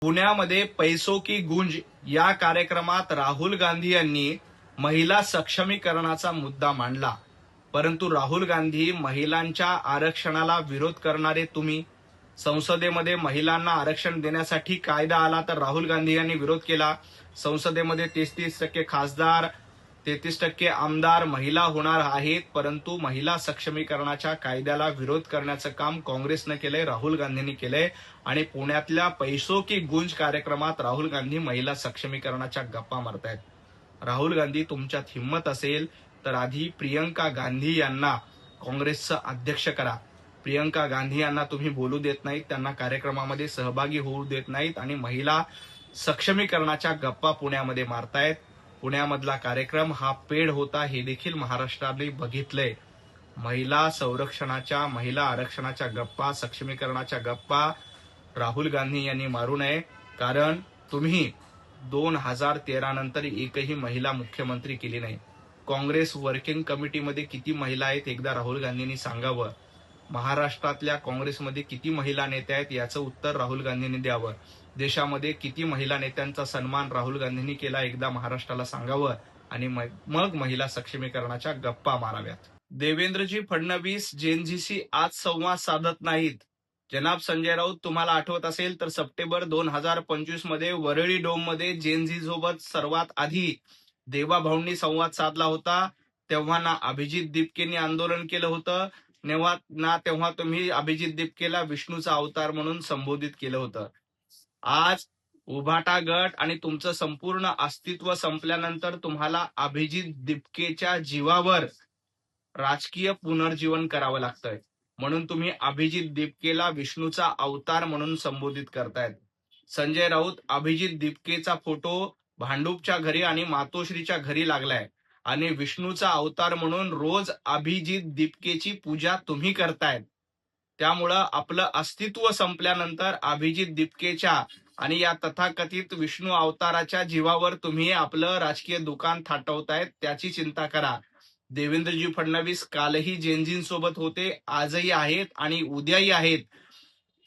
पुण्यामध्ये पैसो की गुंज या कार्यक्रमात राहुल गांधी यांनी महिला सक्षमीकरणाचा मुद्दा मांडला. परंतु राहुल गांधी महिलांच्या आरक्षणाला विरोध करणारे तुम्ही. संसदेमध्ये महिलांना आरक्षण देण्यासाठी कायदा आला तर राहुल गांधी यांनी विरोध केला. संसदेमध्ये 33% खासदार, 33% आमदार महिला होणार आहेत, परंतु महिला सक्षमीकरणाच्या कायद्याला विरोध करण्याचं काम काँग्रेसनं केलंय, राहुल गांधींनी केलंय. आणि पुण्यातल्या पैसो की गुंज कार्यक्रमात राहुल गांधी महिला सक्षमीकरणाच्या गप्पा मारतायत. राहुल गांधी, तुमच्यात हिंमत असेल तर आधी प्रियंका गांधी यांना काँग्रेसचं अध्यक्ष करा. प्रियंका गांधी यांना तुम्ही बोलू देत नाहीत, त्यांना कार्यक्रमामध्ये सहभागी होऊ देत नाहीत आणि महिला सक्षमीकरणाच्या गप्पा पुण्यामध्ये मारतायत. पुण्यामधला कार्यक्रम हा पेड होता हे देखील महाराष्ट्राने बघितलंय. महिला संरक्षणाच्या, महिला आरक्षणाच्या गप्पा, सक्षमीकरणाच्या गप्पा राहुल गांधी यांनी मारू नये. कारण तुम्ही 2013 नंतर एकही महिला मुख्यमंत्री केली नाही. काँग्रेस वर्किंग कमिटीमध्ये किती महिला आहेत एकदा राहुल गांधींनी सांगावं. महाराष्ट्रातल्या काँग्रेसमध्ये किती महिला नेत्या आहेत याचं उत्तर राहुल गांधींनी द्यावं. देशामध्ये किती महिला नेत्यांचा सन्मान राहुल गांधींनी केला एकदा महाराष्ट्राला सांगावं आणि मग महिला सक्षमीकरणाच्या गप्पा माराव्यात. देवेंद्रजी फडणवीस जेनझीशी आज संवाद साधत नाहीत. जनाब संजय राऊत, तुम्हाला आठवत असेल तर सप्टेंबर 2025 मध्ये वरळी डोममध्ये जेनझी सोबत सर्वात आधी देवाभाऊंनी संवाद साधला होता. तेव्हा ना अभिजित दिपकेंनी आंदोलन केलं होतं, तेव्हा तुम्ही अभिजित दिपकेला विष्णूचा अवतार म्हणून संबोधित केलं होतं. आज उभाटा गट आणि तुमचं संपूर्ण अस्तित्व संपल्यानंतर तुम्हाला अभिजित दिपकेच्या जीवावर राजकीय पुनर्जीवन करावं लागतंय. म्हणून तुम्ही अभिजित दिपकेला विष्णूचा अवतार म्हणून संबोधित करतायत. संजय राऊत, अभिजित दिपकेचा फोटो भांडूपच्या घरी आणि मातोश्रीच्या घरी लागलाय आणि विष्णूचा अवतार म्हणून रोज अभिजित दिपकेची पूजा तुम्ही करतायत. त्यामुळं आपलं अस्तित्व संपल्यानंतर अभिजित दिपकेच्या आणि या तथाकथित विष्णू अवताराच्या जीवावर तुम्ही आपलं राजकीय दुकान थाटवतायत, त्याची चिंता करा. देवेंद्रजी फडणवीस कालही जेनजींसोबत होते, आजही आहेत आणि उद्याही आहेत.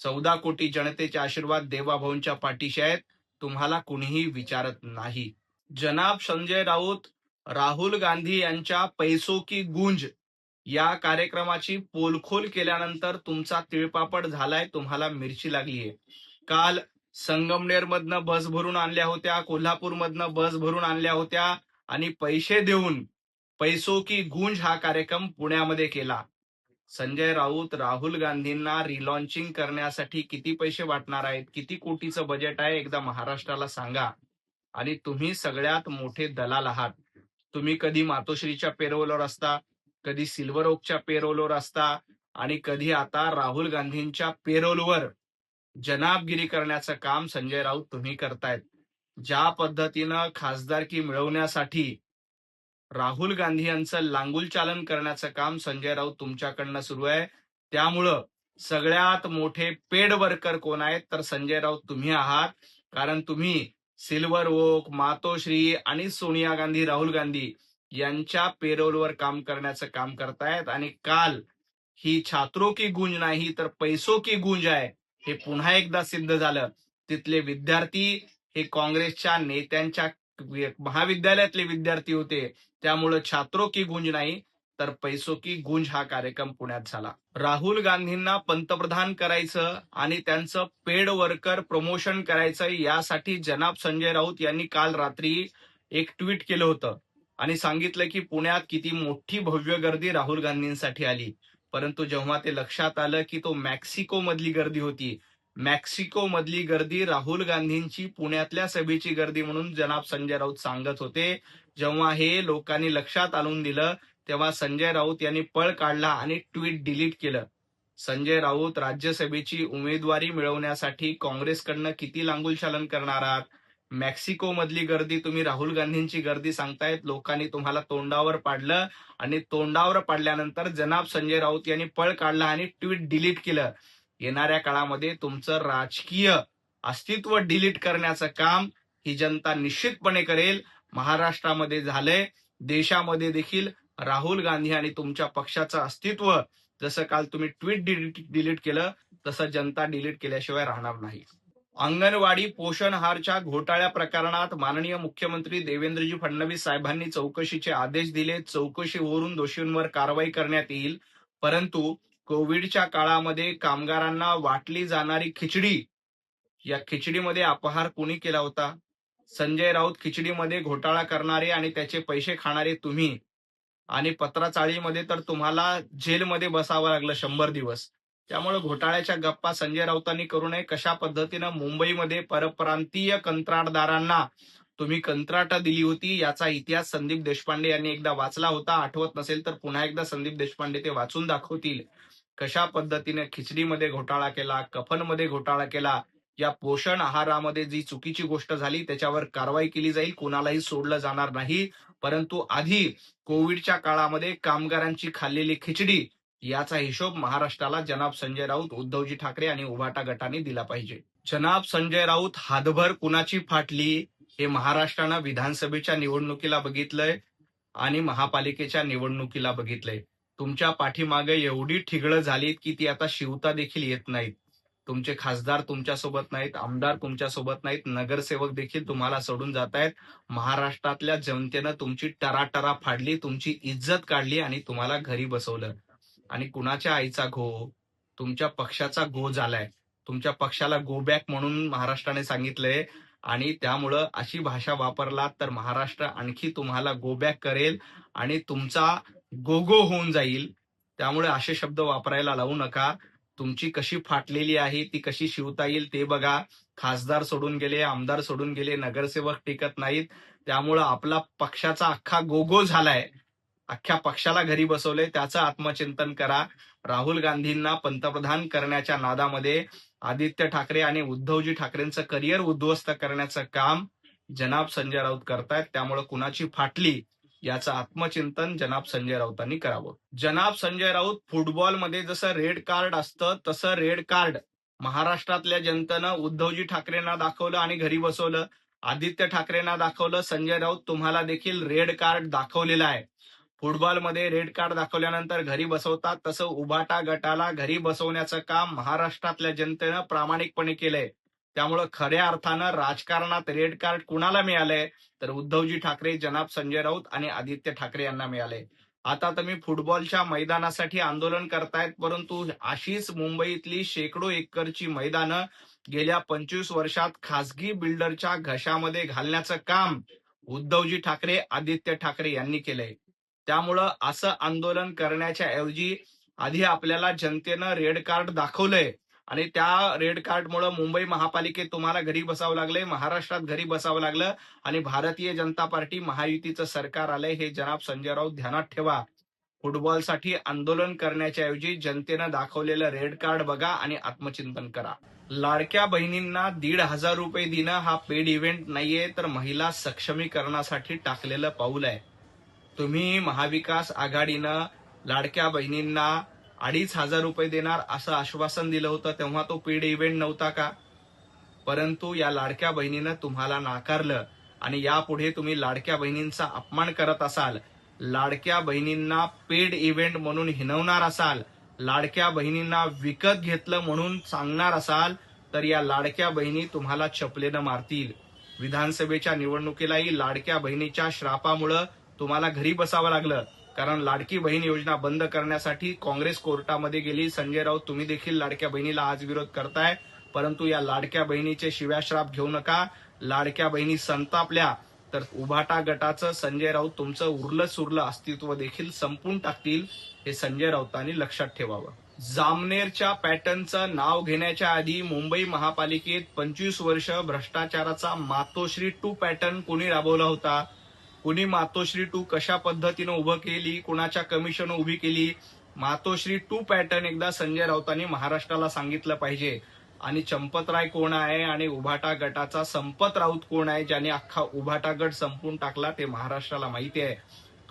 14 कोटी जनतेचे आशीर्वाद देवाभाऊंच्या पाठीशी आहेत, तुम्हाला कुणीही विचारत नाही. जनाब संजय राऊत, राहुल गांधी यांच्या पैसो की गुंज या कार्यक्रमाची पोलखोल केल्यानंतर तुमचा तिळपापड झालाय, तुम्हाला मिरची लागलीये. काल संगमनेरमधनं बस भरून आणल्या होत्या, कोल्हापूरमधनं बस भरून आणल्या होत्या आणि पैसे देऊन पैसो की गुंज हा कार्यक्रम पुण्यामध्ये केला. संजय राऊत, राहुल गांधींना रिलॉन्चिंग करण्यासाठी किती पैसे वाटणार आहेत, किती कोटीचं बजेट आहे एकदा महाराष्ट्राला सांगा. आणि तुम्ही सगळ्यात मोठे दलाल आहात. तुम्ही कधी मातोश्रीच्या पेरोलवर असता, कधी सिल्वर ओकच्या पेरोलवर असता आणि कधी आता राहुल गांधींच्या पेरोलवर जनाबगिरी करण्याचं काम संजय राऊत तुम्ही करतायत. ज्या पद्धतीनं खासदारकी मिळवण्यासाठी राहुल गांधी यांचं लांगुल चालन करण्याचं काम संजय राऊत तुमच्याकडनं सुरू आहे. त्यामुळं सगळ्यात मोठे पेड वर्कर कोण आहेत तर संजय राऊत तुम्ही आहात. कारण तुम्ही सिल्वर ओक, मातोश्री आणि सोनिया गांधी, राहुल गांधी यांच्या पेरोलवर काम करण्याचं काम करतायत. आणि काल ही छात्रो की गुंज नाही तर पैसो की गुंज आहे हे पुन्हा एकदा सिद्ध झालं. तिथले विद्यार्थी हे काँग्रेसच्या नेत्यांच्या महाविद्यालयातले विद्यार्थी होते. त्यामुळे छात्रो की गुंज नाही तर पैसो की गुंज हा कार्यक्रम पुण्यात झाला. राहुल गांधींना पंतप्रधान करायचं आणि त्यांचं पेड वर्कर प्रमोशन करायचं यासाठी जनाब संजय राऊत यांनी काल रात्री एक ट्विट केलं होतं आणि सांगितलं की पुण्यात किती मोठी भव्य गर्दी राहुल गांधींसाठी आली. परंतु जेव्हा ते लक्षात आलं की तो मेक्सिको मधली गर्दी होती, मेक्सिको मधली गर्दी राहुल गांधींची पुण्यातल्या सभेची गर्दी म्हणून जनाब संजय राऊत सांगत होते. जेव्हा हे लोकांनी लक्षात आणून दिलं तेव्हा संजय राऊत यांनी पळ काढला आणि ट्विट डिलीट केलं. संजय राऊत, राज्यसभेची उमेदवारी मिळवण्यासाठी काँग्रेसकडनं किती लांगुल चालन करणार आहात? मेक्सिको मधली गर्दी तुम्ही राहुल गांधींची गर्दी सांगतायत. लोकांनी तुम्हाला तोंडावर पाडलं आणि तोंडावर पाडल्यानंतर जनाब संजय राऊत यांनी पळ काढला आणि ट्विट डिलीट केलं. येणाऱ्या काळामध्ये तुमचं राजकीय अस्तित्व डिलीट करण्याचं काम ही जनता निश्चितपणे करेल. महाराष्ट्रामध्ये झालंय, देशामध्ये देखील राहुल गांधी आणि तुमच्या पक्षाचं अस्तित्व जसं काल तुम्ही ट्विट डिलीट केलं तसं जनता डिलीट केल्याशिवाय राहणार नाही. अंगणवाडी पोषण आहारच्या घोटाळ्या प्रकरणात माननीय मुख्यमंत्री देवेंद्रजी फडणवीस साहेबांनी चौकशीचे आदेश दिले. चौकशीवरून दोषींवर कारवाई करण्यात येईल. परंतु कोविडच्या काळामध्ये कामगारांना वाटली जाणारी खिचडी, या खिचडीमध्ये अपहार कोणी केला होता? संजय राऊत खिचडीमध्ये घोटाळा करणारे आणि त्याचे पैसे खाणारे तुम्ही, आणि पत्राचाळीमध्ये तर तुम्हाला जेलमध्ये बसावं लागलं 100 दिवस. त्यामुळे घोटाळ्याच्या गप्पा संजय राऊतांनी करू नये. कशा पद्धतीनं मुंबईमध्ये परप्रांतीय कंत्राटदारांना तुम्ही कंत्राट दिली होती याचा इतिहास संदीप देशपांडे यांनी एकदा वाचला होता. आठवत नसेल तर पुन्हा एकदा संदीप देशपांडे ते वाचून दाखवतील. कशा पद्धतीने खिचडीमध्ये घोटाळा केला, कफनमध्ये घोटाळा केला. या पोषण आहारामध्ये जी चुकीची गोष्ट झाली त्याच्यावर कारवाई केली जाईल. कुणालाही सोडलं जाणार नाही. परंतु आधी कोविडच्या काळामध्ये कामगारांची खाल्लेली खिचडी याचा हिशोब महाराष्ट्राला जनाब संजय राऊत, उद्धवजी ठाकरे आणि उभाटा गटाने दिला पाहिजे. जनाब संजय राऊत हातभर कुणाची फाटली हे महाराष्ट्रानं विधानसभेच्या निवडणुकीला बघितलंय आणि महापालिकेच्या निवडणुकीला बघितलंय. तुमच्या पाठीमागे एवढी ठिगळं झालीत की ती आता शिवता देखील येत नाहीत. तुमचे खासदार तुमच्यासोबत नाहीत, आमदार तुमच्यासोबत नाहीत, नगरसेवक देखील तुम्हाला सोडून जात आहेत. महाराष्ट्रातल्या जनतेनं तुमची टराटरा फाडली, तुमची इज्जत काढली आणि तुम्हाला घरी बसवलं. आणि कुणाच्या आईचा घो? तुमच्या पक्षाचा घो झालाय. तुमच्या पक्षाला गो बॅक म्हणून महाराष्ट्राने सांगितलंय आणि त्यामुळं अशी भाषा वापरलात तर महाराष्ट्र आणखी तुम्हाला गो बॅक करेल आणि तुमचा गोगो होऊन जाईल. त्यामुळे असे शब्द वापरायला लावू नका. तुमची कशी फाटलेली आहे ती कशी शिवता येईल ते बघा. खासदार सोडून गेले, आमदार सोडून गेले, नगरसेवक टिकत नाहीत. त्यामुळं आपला पक्षाचा अख्खा गोगो झालाय. अख्ख्या पक्षाला घरी बसवलंय. त्याचं आत्मचिंतन करा. राहुल गांधींना पंतप्रधान करण्याच्या नादामध्ये आदित्य ठाकरे आणि उद्धवजी ठाकरेंचं करिअर उद्ध्वस्त करण्याचं काम जनाब संजय राऊत करतायत. त्यामुळे कुणाची फाटली याचं आत्मचिंतन जनाब संजय राऊतांनी करावं. जनाब संजय राऊत, फुटबॉलमध्ये जसं रेड कार्ड असतं तसं रेड कार्ड महाराष्ट्रातल्या जनतेनं उद्धवजी ठाकरेंना दाखवलं आणि घरी बसवलं. आदित्य ठाकरेंना दाखवलं. संजय राऊत तुम्हाला देखील रेड कार्ड दाखवलेलं आहे. फुटबॉलमध्ये रेड कार्ड दाखवल्यानंतर घरी बसवतात तसं उभाटा गटाला घरी बसवण्याचं काम महाराष्ट्रातल्या जनतेनं प्रामाणिकपणे केलंय. त्यामुळं खऱ्या अर्थानं राजकारणात रेड कार्ड कुणाला मिळालंय तर उद्धवजी ठाकरे, जनाब संजय राऊत आणि आदित्य ठाकरे यांना मिळालंय. आता तुम्ही फुटबॉलच्या मैदानासाठी आंदोलन करतायत, परंतु अशीच मुंबईतली शेकडो एकरची मैदानं गेल्या 25 वर्षात खासगी बिल्डरच्या घशामध्ये घालण्याचं काम उद्धवजी ठाकरे, आदित्य ठाकरे यांनी केलंय. त्यामुळं असं आंदोलन करण्याच्या ऐवजी आधी आपल्याला जनतेनं रेड कार्ड दाखवलंय आणि त्या रेड कार्डमुळे मुंबई महापालिकेत तुम्हाला घरी बसावं लागलंय, महाराष्ट्रात घरी बसावं लागलं आणि भारतीय जनता पार्टी महायुतीचं सरकार आलंय हे जनाब संजय राऊत ध्यानात ठेवा. फुटबॉलसाठी आंदोलन करण्याच्या ऐवजी जनतेनं दाखवलेलं रेड कार्ड बघा आणि आत्मचिंतन करा. लाडक्या बहिणींना 1,500 रुपये देणं हा पेड इव्हेंट नाहीये तर महिला सक्षमीकरणासाठी टाकलेलं पाऊल आहे. तुम्ही महाविकास आघाडीनं लाडक्या बहिणींना 2,500 रुपये देणार असं आश्वासन दिलं होतं, तेव्हा तो पेड इव्हेंट नव्हता का? परंतु या लाडक्या बहिणीनं तुम्हाला नाकारलं आणि यापुढे तुम्ही लाडक्या बहिणींचा अपमान करत असाल, लाडक्या बहिणींना पेड इव्हेंट म्हणून हिणवणार असाल, लाडक्या बहिणींना विकत घेतलं म्हणून सांगणार असाल तर या लाडक्या बहिणी तुम्हाला चपलेनं मारतील. विधानसभेच्या निवडणुकीलाही लाडक्या बहिणीच्या श्रापामुळं तुम्हाला घरी बसावं लागलं. कारण लाडकी बहीण योजना बंद करण्यासाठी काँग्रेस कोर्टामध्ये गेली. संजय राऊत तुम्ही देखील लाडक्या बहिणीला आज विरोध करताय, परंतु या लाडक्या बहिणीचे शिव्याश्राप घेऊ नका. लाडक्या बहिणी संतापल्या तर उभाटा गटाचं संजय राऊत तुमचं उरलं सुरलं अस्तित्व देखील संपून टाकतील, हे संजय राऊतांनी लक्षात ठेवावं. जामनेरच्या पॅटर्नचं नाव घेण्याच्या आधी मुंबई महापालिकेत 25 वर्ष भ्रष्टाचाराचा मातोश्री 2 पॅटर्न कोणी राबवला होता? कुणी मातोश्री 2 कशा पद्धतीनं उभं केली, कुणाच्या कमिशन उभी केली? मातोश्री 2 पॅटर्न एकदा संजय राऊतांनी महाराष्ट्राला सांगितलं पाहिजे. आणि चंपतराय कोण आहे आणि उभाटा गटाचा संपत राऊत कोण आहे ज्याने अख्खा उभाटा गट संपून टाकला ते महाराष्ट्राला माहिती आहे.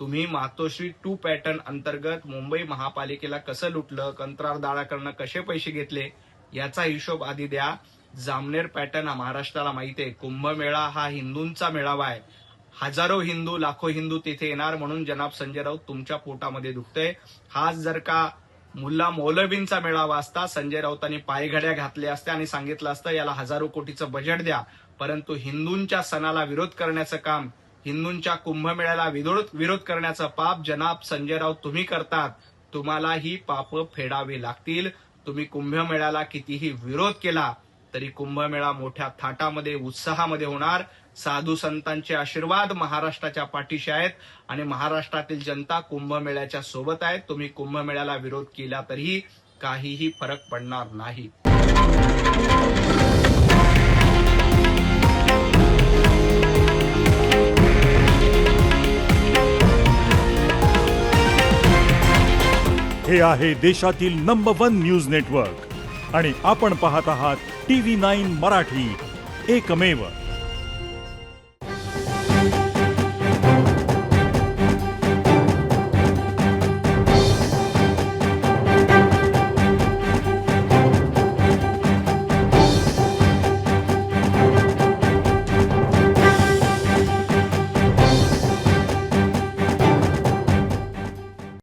तुम्ही मातोश्री 2 पॅटर्न अंतर्गत मुंबई महापालिकेला कसं लुटलं, कंत्राटदाराकडनं कसे पैसे घेतले याचा हिशोब आधी द्या. जामनेर पॅटर्न हा महाराष्ट्राला माहिती आहे. कुंभमेळा हा हिंदूंचा मेळावा आहे. हजारो हिंदू, लाखो हिंदू तिथे येणार म्हणून जनाब संजय राऊत तुमच्या पोटामध्ये दुखतंय. हाच जर का मुल्ला मौलवींचा मेळावा असता संजय राऊतांनी पायघड्या घातल्या असत्या आणि सांगितलं असतं याला हजारो कोटीचं बजेट द्या. परंतु हिंदूंच्या सणाला विरोध करण्याचं काम, हिंदूंच्या कुंभमेळ्याला विरोध करण्याचं पाप जनाब संजय राऊत तुम्ही करतात. तुम्हाला ही पाप फेडावी लागतील. तुम्ही कुंभमेळ्याला कितीही विरोध केला तरी कुंभमेळा मोठ्या थाटामध्ये उत्साहामध्ये होणार. साधू संतांचे आशीर्वाद महाराष्ट्राच्या पाठीशी आहेत आणि महाराष्ट्रातील जनता कुंभमेळ्याच्या सोबत आहे. तुम्ही कुंभमेळ्याला विरोध केला तरीही काहीही फरक पडणार नाही. हे आहे देशातील नंबर 1 न्यूज नेटवर्क आणि आपण पाहत आहात TV9 मराठी, एकमेव.